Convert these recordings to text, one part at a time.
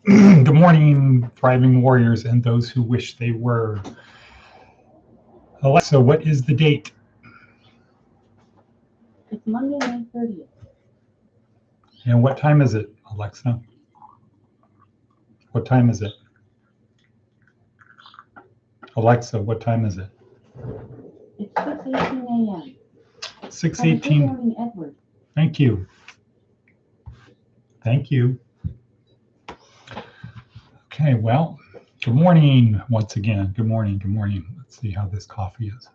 Good morning, thriving warriors and those who wish they were. Alexa, what is the date? It's Monday, May 30th. And what time is it, Alexa? What time is it? Alexa, what time is it? It's 6:18 a.m. 6:18. Good morning, Edward. Thank you. Thank you. Okay, well, good morning once again. Good morning, good morning. Let's see how this coffee is.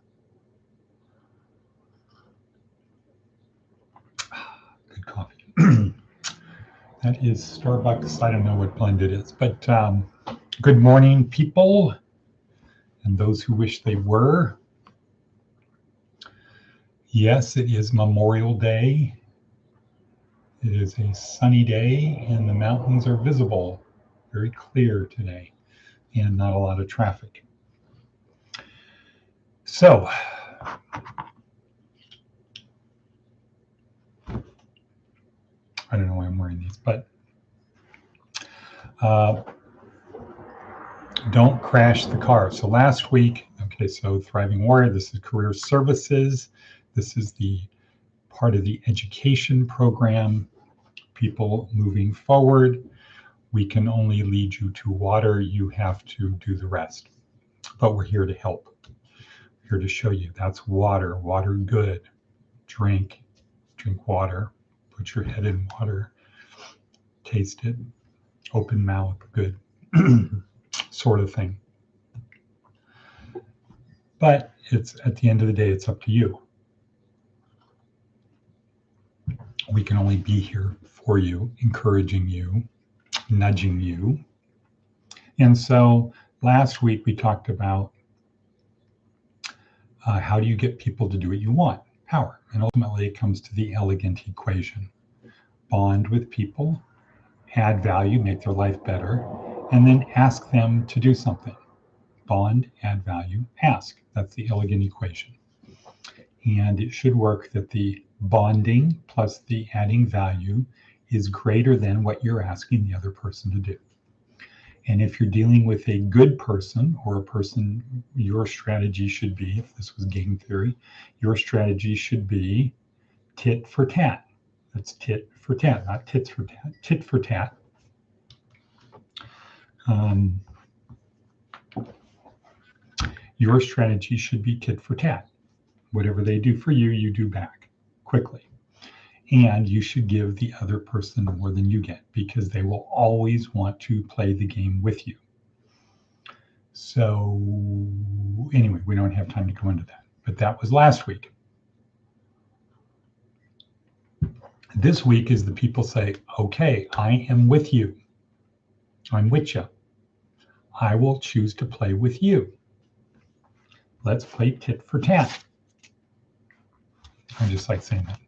Good coffee. That is Starbucks. I don't know what blend it is, but good morning, people, and those who wish they were. Yes, it is Memorial Day. It is a sunny day, and the mountains are visible, very clear today, and not a lot of traffic. So, I don't know why I'm wearing these, but don't crash the car. So last week, okay, so Thriving Warrior, this is career services. This is the part of the education program. People moving forward, we can only lead you to water. You have to do the rest. But we're here to help. We're here to show you that's water. Water good. Drink water. Put your head in water. Taste it. Open mouth. Good. Sort of thing. But it's at the end of the day, it's up to you. We can only be here for you, encouraging you, nudging you. And so last week we talked about how do you get people to do what you want? Power. And ultimately it comes to the elegant equation. Bond with people, add value, make their life better, and then ask them to do something. Bond, add value, ask. That's the elegant equation. And it should work that the bonding plus the adding value is greater than what you're asking the other person to do. And if you're dealing with a good person or a person, your strategy should be, if this was game theory, your strategy should be tit for tat. That's tit for tat, not tits for tat, tit for tat. Your strategy should be tit for tat. Whatever they do for you, you do back quickly. And you should give the other person more than you get because they will always want to play the game with you. So anyway, we don't have time to go into that, but that was last week. This week is the people say, okay, I am with you. I'm with you. I will choose to play with you. Let's play tit for tat. I just like saying that.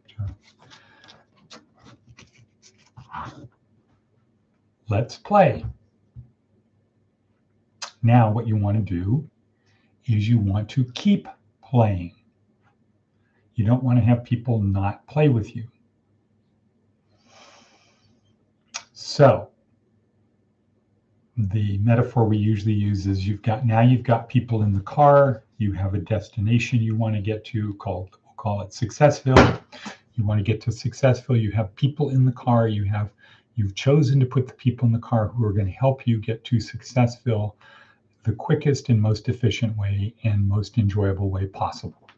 Let's play. Now what you want to do is you want to keep playing. You don't want to have people not play with you. So the metaphor we usually use is you've got people in the car, you have a destination you want to get to we'll call it Successville. You want to get to Successville, you have people in the car, you've chosen to put the people in the car who are going to help you get to Successville the quickest and most efficient way and most enjoyable way possible.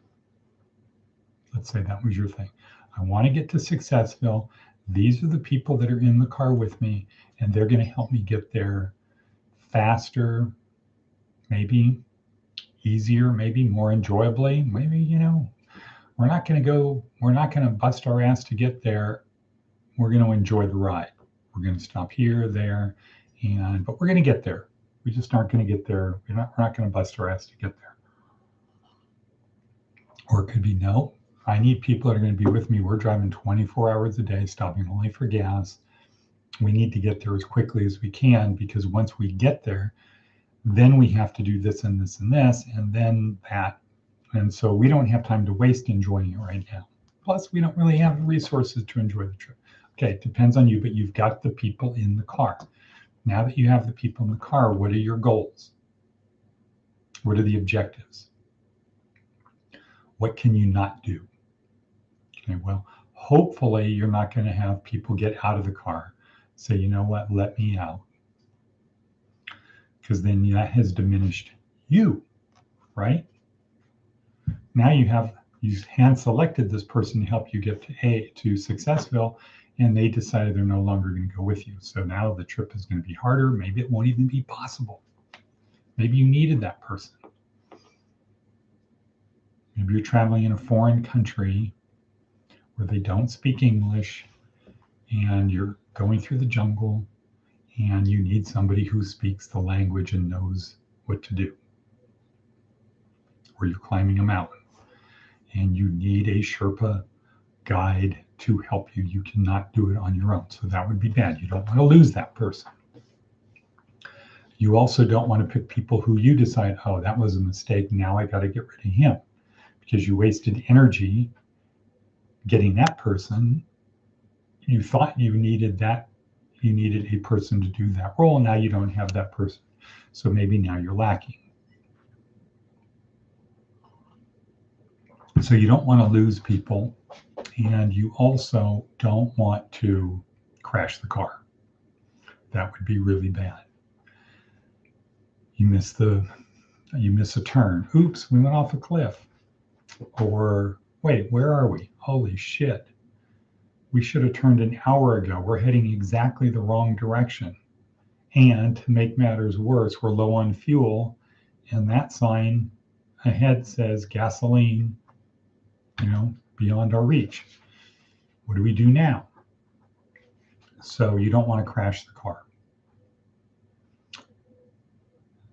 Let's say that was your thing. I want to get to Successville. These are the people that are in the car with me, and they're going to help me get there faster, maybe easier, maybe more enjoyably. Maybe, we're not going to bust our ass to get there. We're going to enjoy the ride. We're going to stop here, there, but we're going to get there. We just aren't going to get there. We're not going to bust our ass to get there. Or it could be, no, I need people that are going to be with me. We're driving 24 hours a day, stopping only for gas. We need to get there as quickly as we can because once we get there, then we have to do this and this and this, and then that. And so we don't have time to waste enjoying it right now. Plus, we don't really have the resources to enjoy the trip. Okay, it depends on you, but you've got the people in the car. Now that you have the people in the car, what are your goals? What are the objectives? What can you not do? Okay, well, hopefully you're not going to have people get out of the car, say, you know what, let me out. Because then that has diminished you, right? Now you hand selected this person to help you get to Successville, and they decided they're no longer going to go with you. So now the trip is going to be harder. Maybe it won't even be possible. Maybe you needed that person. Maybe you're traveling in a foreign country where they don't speak English, and you're going through the jungle, and you need somebody who speaks the language and knows what to do. Or you're climbing a mountain, and you need a Sherpa guide to help you. You cannot do it on your own. So that would be bad. You don't want to lose that person. You also don't want to pick people who you decide, oh, that was a mistake. Now I got to get rid of him, because you wasted energy getting that person. You thought you needed a person to do that role. Now you don't have that person. So maybe now you're lacking. So you don't want to lose people, and you also don't want to crash the car. That would be really bad. You miss a turn. Oops, we went off a cliff. Or wait, where are we? Holy shit. We should have turned an hour ago. We're heading exactly the wrong direction. And to make matters worse, we're low on fuel, and that sign ahead says gasoline, beyond our reach. What do we do now? So you don't want to crash the car.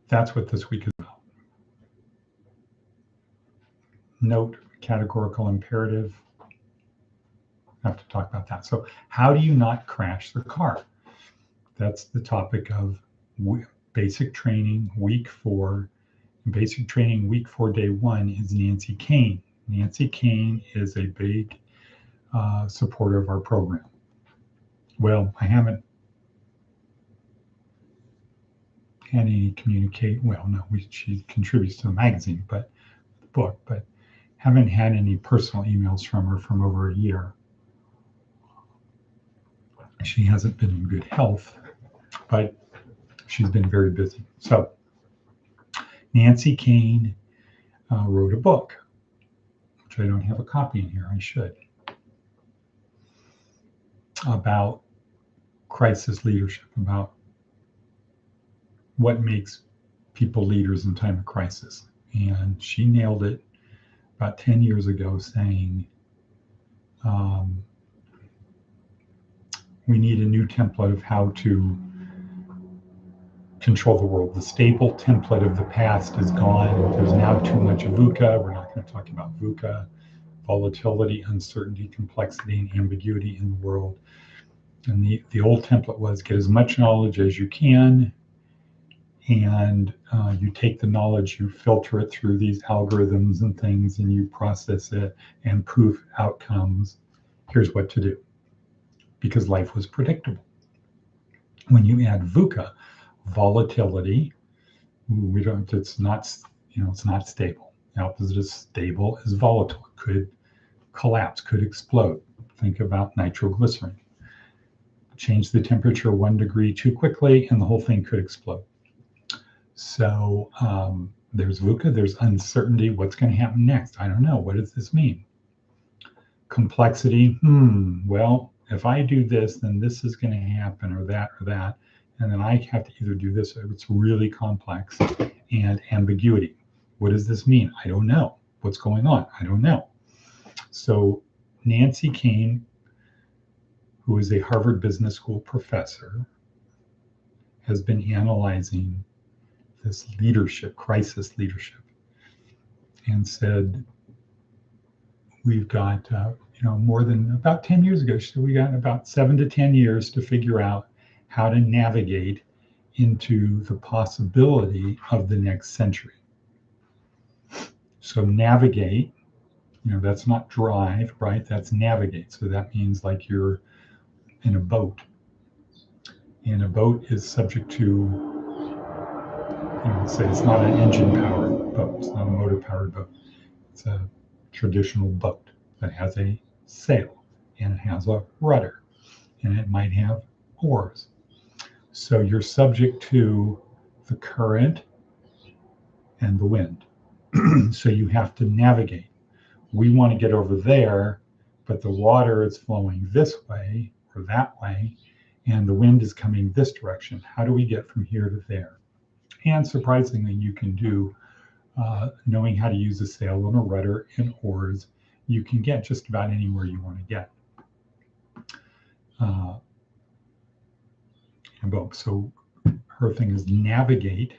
That's what this week is about. Note, categorical imperative. I have to talk about that. So how do you not crash the car? That's the topic of basic training week 4. Basic training week 4, day 1 is Nancy Kane. Nancy Kane is a big supporter of our program. Well, I haven't had any communicate. Well, no, she contributes to the magazine, but the book, but haven't had any personal emails from her from over a year. She hasn't been in good health, but she's been very busy. So Nancy Kane wrote a book, which I don't have a copy in here. I should, about crisis leadership, about what makes people leaders in time of crisis. And she nailed it about 10 years ago, saying we need a new template of how to control the world. The stable template of the past is gone. There's now too much VUCA. We're not going to talk about VUCA. Volatility, uncertainty, complexity, and ambiguity in the world. And the old template was get as much knowledge as you can, and you take the knowledge, you filter it through these algorithms and things, and you process it and prove outcomes. Here's what to do, because life was predictable. When you add VUCA, volatility, it's not stable. The opposite of stable is volatile. It could collapse, could explode. Think about nitroglycerin. Change the temperature 1 degree too quickly, and the whole thing could explode. So there's VUCA, there's uncertainty. What's going to happen next? I don't know. What does this mean? Complexity. Well, if I do this, then this is going to happen, or that, and then I have to either do this, or it's really complex. And ambiguity. What does this mean? I don't know. What's going on? I don't know. So Nancy Kane, who is a Harvard Business School professor, has been analyzing this leadership, crisis leadership, and said, we've got, more than about 10 years ago, so we got about 7 to 10 years to figure out how to navigate into the possibility of the next century. So navigate, that's not drive, right? That's navigate. So that means like you're in a boat And a boat is subject to, you would say it's not an engine-powered boat. It's not a motor-powered boat. It's a traditional boat that has a sail and it has a rudder and it might have oars. So you're subject to the current and the wind. So you have to navigate. We want to get over there, but the water is flowing this way or that way, and the wind is coming this direction. How do we get from here to there? And surprisingly, you can do, knowing how to use a sail and a rudder and oars, you can get just about anywhere you want to get. So her thing is navigate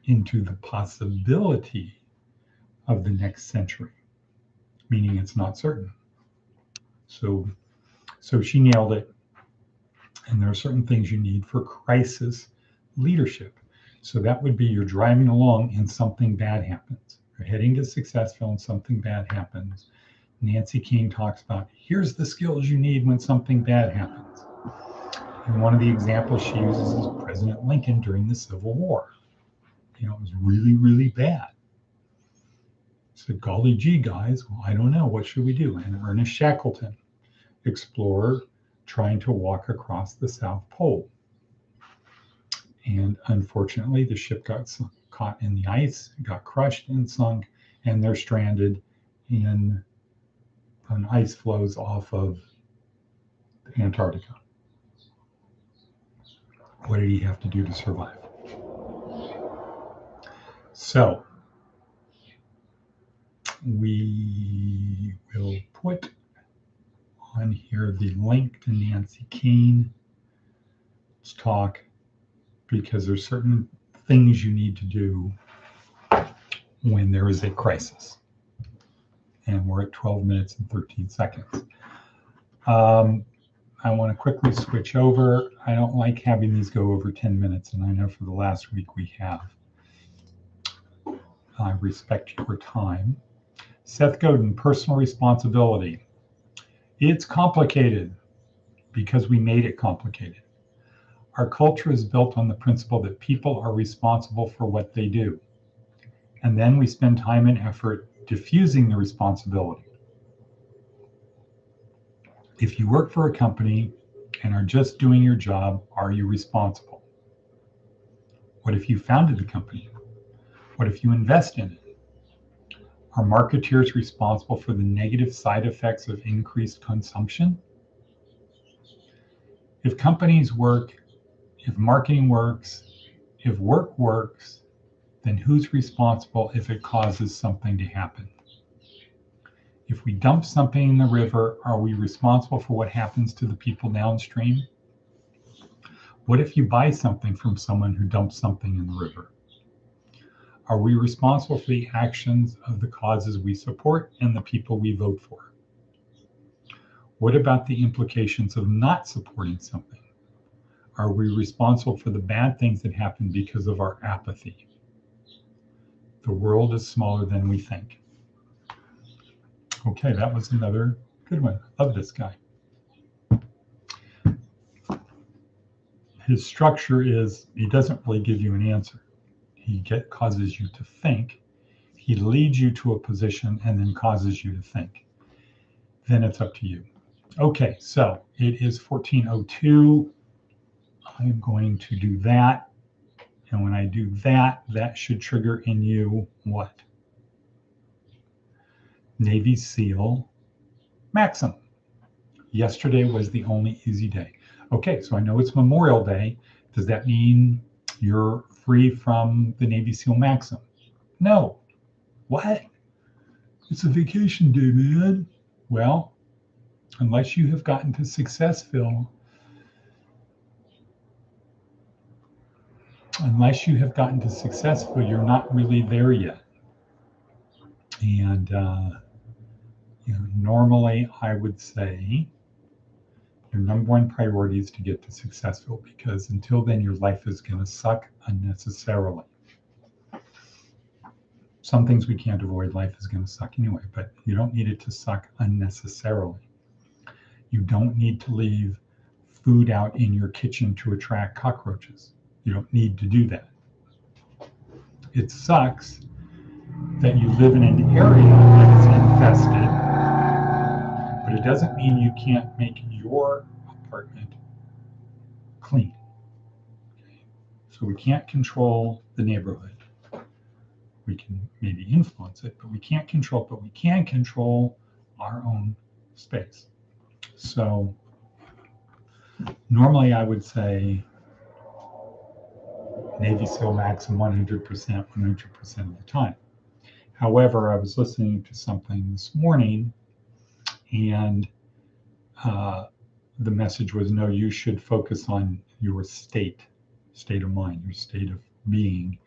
into the possibility of the next century, meaning it's not certain. So she nailed it. And there are certain things you need for crisis leadership. So that would be you're driving along and something bad happens. You're heading to Successville and something bad happens. Nancy King talks about, here's the skills you need when something bad happens. And one of the examples she uses is President Lincoln during the Civil War. It was really, really bad. Said, golly gee, guys, well, I don't know, what should we do? And Ernest Shackleton, explorer, trying to walk across the South Pole. And unfortunately, the ship got caught in the ice, got crushed and sunk, and they're stranded in an ice floes off of Antarctica. What did he have to do to survive? So we will put on here the link to Nancy Keane's talk, because there's certain things you need to do when there is a crisis. And we're at 12 minutes and 13 seconds. I want to quickly switch over. I don't like having these go over 10 minutes, and I know for the last week we have. I respect your time. Seth Godin, personal responsibility. It's complicated because we made it complicated. Our culture is built on the principle that people are responsible for what they do. And then we spend time and effort diffusing the responsibility. If you work for a company and are just doing your job, are you responsible? What if you founded the company? What if you invest in it? Are marketeers responsible for the negative side effects of increased consumption? If companies work, if marketing works, if work works, then who's responsible if it causes something to happen? If we dump something in the river, are we responsible for what happens to the people downstream? What if you buy something from someone who dumps something in the river? Are we responsible for the actions of the causes we support and the people we vote for? What about the implications of not supporting something? Are we responsible for the bad things that happen because of our apathy? The world is smaller than we think. Okay, that was another good one. Love this guy. His structure is, he doesn't really give you an answer. He causes you to think. He leads you to a position and then causes you to think. Then it's up to you. Okay, so it is 14:02. I'm going to do that. And when I do that, that should trigger in you what? Navy SEAL Maxim. Yesterday was the only easy day. Okay, so I know it's Memorial Day. Does that mean you're free from the Navy SEAL Maxim? No. What? It's a vacation day, man. Well, unless you have gotten to Successville, you're not really there yet. And normally I would say your number one priority is to get to Successville, because until then your life is going to suck unnecessarily. Some things we can't avoid. Life is going to suck anyway, but you don't need it to suck unnecessarily. You don't need to leave food out in your kitchen to attract cockroaches. You don't need to do that. It sucks that you live in an area that is infested, but it doesn't mean you can't make your apartment clean. So we can't control the neighborhood. We can maybe influence it, but we can't control it, but we can control our own space. So normally I would say Navy SEAL maximum 100%, 100% of the time. However, I was listening to something this morning and the message was, no, you should focus on your state of mind, your state of being,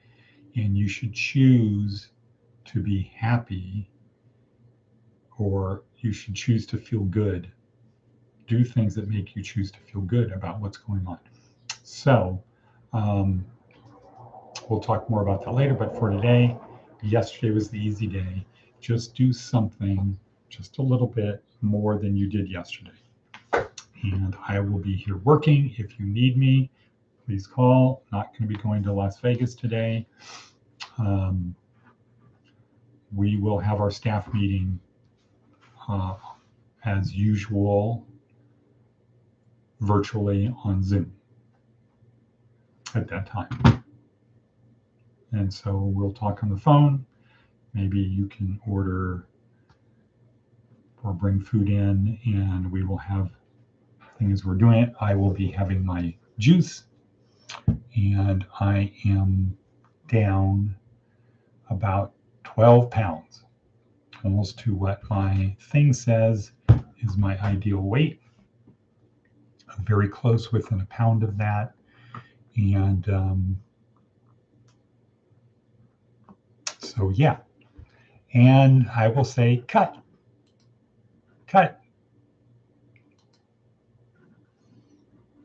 and you should choose to be happy, or you should choose to feel good. Do things that make you choose to feel good about what's going on. So we'll talk more about that later, but for today, yesterday was the easy day. Just do something just a little bit more than you did yesterday. And I will be here working. If you need me, please call. Not going to be going to Las Vegas today. We will have our staff meeting as usual virtually on Zoom at that time. And so we'll talk on the phone. Maybe you can order or bring food in, and we will have things we're doing it. I will be having my juice, and I am down about 12 pounds, almost to what my thing says is my ideal weight. I'm very close, within a pound of that. And so, yeah. And I will say, cut.